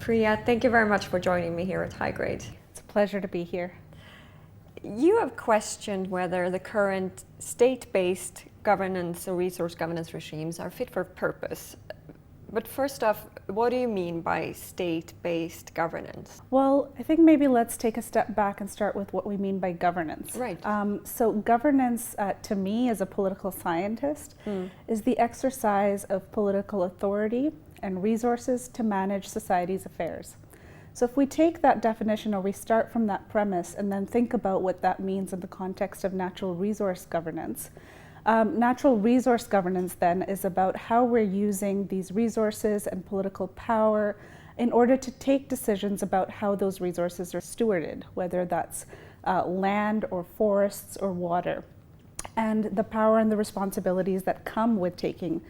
Priya, thank you very much for joining me here at High Grade. It's a pleasure to be here. You have questioned whether the current state-based governance or resource governance regimes are fit for purpose. But first off, what do you mean by state-based governance? Well, I think maybe let's take a step back and start with what we mean by governance. Right. So governance, to me as a political scientist, is the exercise of political authority and resources to manage society's affairs. So if we take that definition, or we start from that premise and then think about what that means in the context of natural resource governance, natural resource governance then is about how we're using these resources and political power in order to take decisions about how those resources are stewarded, whether that's land or forests or water, and the power and the responsibilities that come with taking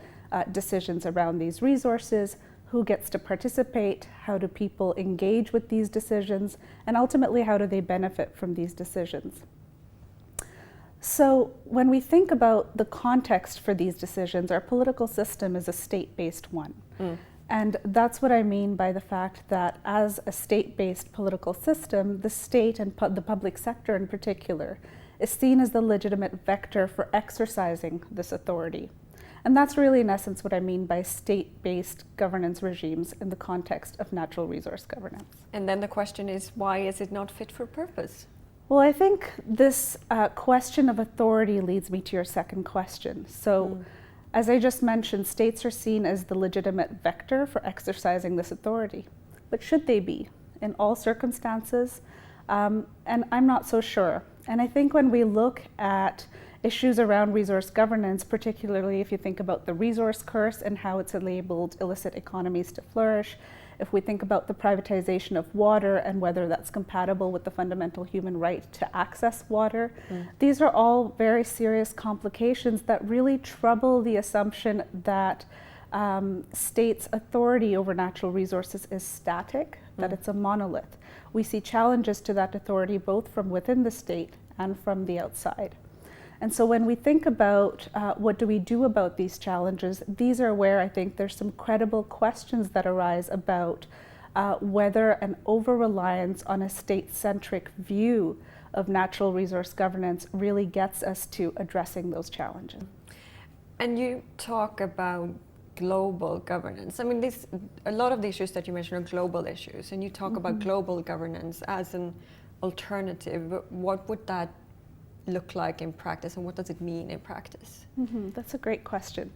decisions around these resources, who gets to participate, how do people engage with these decisions, and ultimately how do they benefit from these decisions. So when we think about the context for these decisions, our political system is a state-based one. And that's what I mean by the fact that as a state-based political system, the state and the public sector in particular is seen as the legitimate vector for exercising this authority. And that's really, in essence, what I mean by state-based governance regimes in the context of natural resource governance. And then the question is, why is it not fit for purpose? Well, I think this question of authority leads me to your second question. So, as I just mentioned, states are seen as the legitimate vector for exercising this authority. But should they be in all circumstances? And I'm not so sure. And I think when we look at issues around resource governance, particularly if you think about the resource curse and how it's enabled illicit economies to flourish, if we think about the privatization of water and whether that's compatible with the fundamental human right to access water, these are all very serious complications that really trouble the assumption that states' authority over natural resources is static, that it's a monolith. We see challenges to that authority both from within the state and from the outside. And so when we think about what do we do about these challenges, these are where I think there's some credible questions that arise about whether an over-reliance on a state-centric view of natural resource governance really gets us to addressing those challenges. And you talk about global governance. I mean, a lot of the issues that you mentioned are global issues, and you talk about global governance as an alternative. What would that look like in practice, and what does it mean in practice? That's a great question.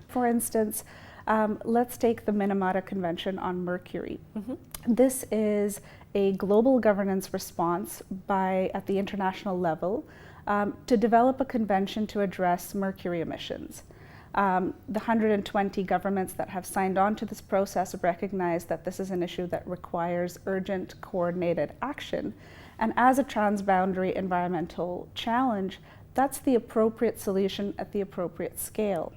For instance, let's take the Minamata Convention on Mercury. This is a global governance response at the international level to develop a convention to address mercury emissions. The 120 governments that have signed on to this process recognize that this is an issue that requires urgent, coordinated action. And as a transboundary environmental challenge, that's the appropriate solution at the appropriate scale.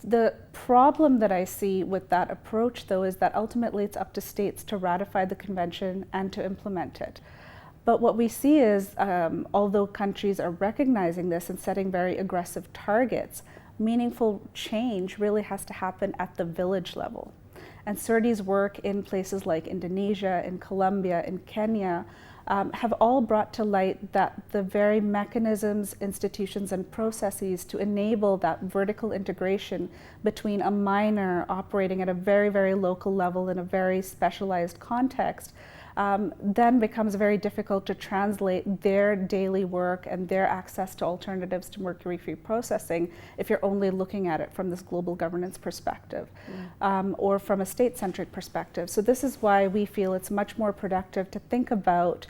The problem that I see with that approach, though, is that ultimately it's up to states to ratify the convention and to implement it. But what we see is, although countries are recognizing this and setting very aggressive targets, meaningful change really has to happen at the village level. And CIRDI's work in places like Indonesia, in Colombia, in Kenya, have all brought to light that the very mechanisms, institutions, and processes to enable that vertical integration between a miner operating at a very, very local level in a very specialized context then becomes very difficult to translate their daily work and their access to alternatives to mercury-free processing if you're only looking at it from this global governance perspective or from a state-centric perspective. So this is why we feel it's much more productive to think about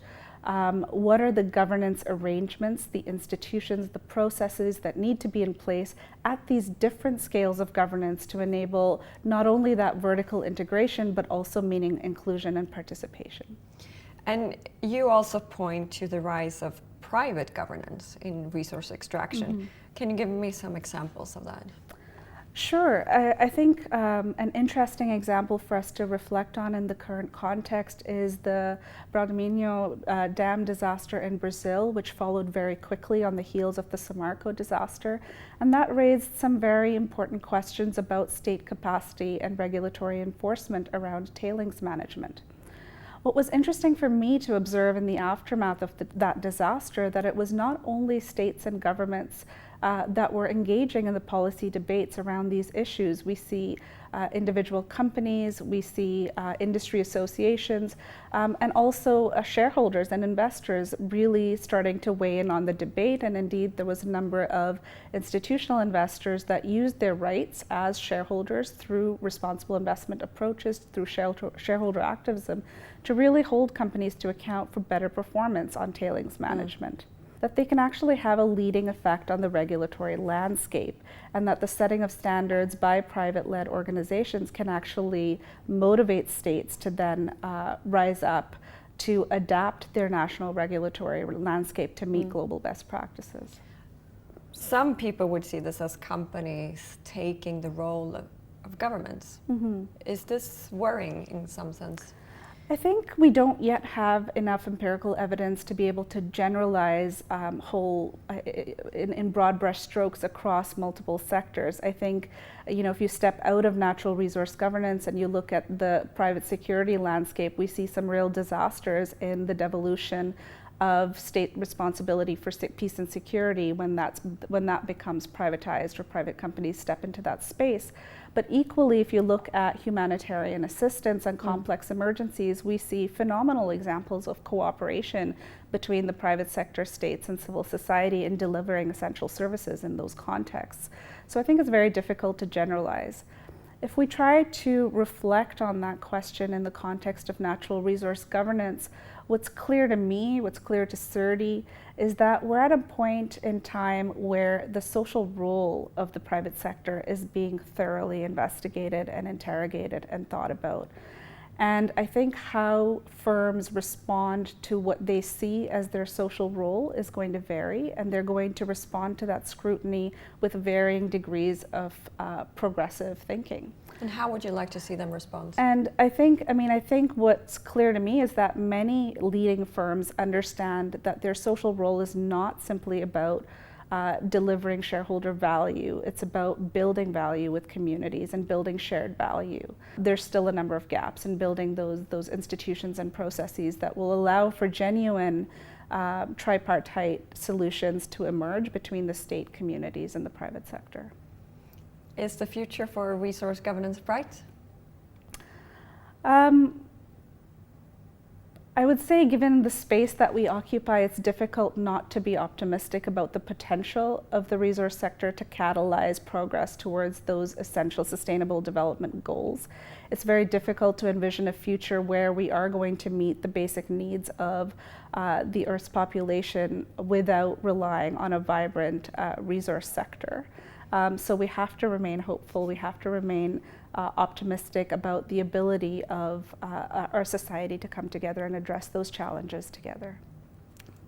what are the governance arrangements, the institutions, the processes that need to be in place at these different scales of governance to enable not only that vertical integration, but also meaning inclusion and participation. And you also point to the rise of private governance in resource extraction. Can you give me some examples of that? Sure. I think an interesting example for us to reflect on in the current context is the Bala-Miller dam disaster in Brazil, which followed very quickly on the heels of the Samarco disaster. And that raised some very important questions about state capacity and regulatory enforcement around tailings management. What was interesting for me to observe in the aftermath of that disaster, that it was not only states and governments that were engaging in the policy debates around these issues. We see individual companies, we see industry associations, and also shareholders and investors really starting to weigh in on the debate. And indeed, there was a number of institutional investors that used their rights as shareholders through responsible investment approaches, through shareholder activism, to really hold companies to account for better performance on tailings management. That they can actually have a leading effect on the regulatory landscape, and that the setting of standards by private-led organizations can actually motivate states to then rise up to adapt their national regulatory landscape to meet global best practices. Some people would see this as companies taking the role of governments. Is this worrying in some sense? I think we don't yet have enough empirical evidence to be able to generalize in broad brush strokes across multiple sectors. I think, if you step out of natural resource governance and you look at the private security landscape, we see some real disasters in the devolution of state responsibility for peace and security when that becomes privatized or private companies step into that space. But equally, if you look at humanitarian assistance and complex emergencies, we see phenomenal examples of cooperation between the private sector, states, and civil society in delivering essential services in those contexts. So I think it's very difficult to generalize. If we try to reflect on that question in the context of natural resource governance, what's clear to me, what's clear to CIRDI, is that we're at a point in time where the social role of the private sector is being thoroughly investigated and interrogated and thought about. And I think how firms respond to what they see as their social role is going to vary, and they're going to respond to that scrutiny with varying degrees of progressive thinking. And how would you like to see them respond? And I think what's clear to me is that many leading firms understand that their social role is not simply about delivering shareholder value. It's about building value with communities and building shared value. There's still a number of gaps in building those institutions and processes that will allow for genuine tripartite solutions to emerge between the state, communities, and the private sector. Is the future for resource governance bright? I would say, given the space that we occupy, it's difficult not to be optimistic about the potential of the resource sector to catalyze progress towards those essential sustainable development goals. It's very difficult to envision a future where we are going to meet the basic needs of the Earth's population without relying on a vibrant resource sector. So we have to remain hopeful, we have to remain optimistic about the ability of our society to come together and address those challenges together.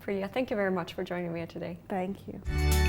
Priya, thank you very much for joining me today. Thank you.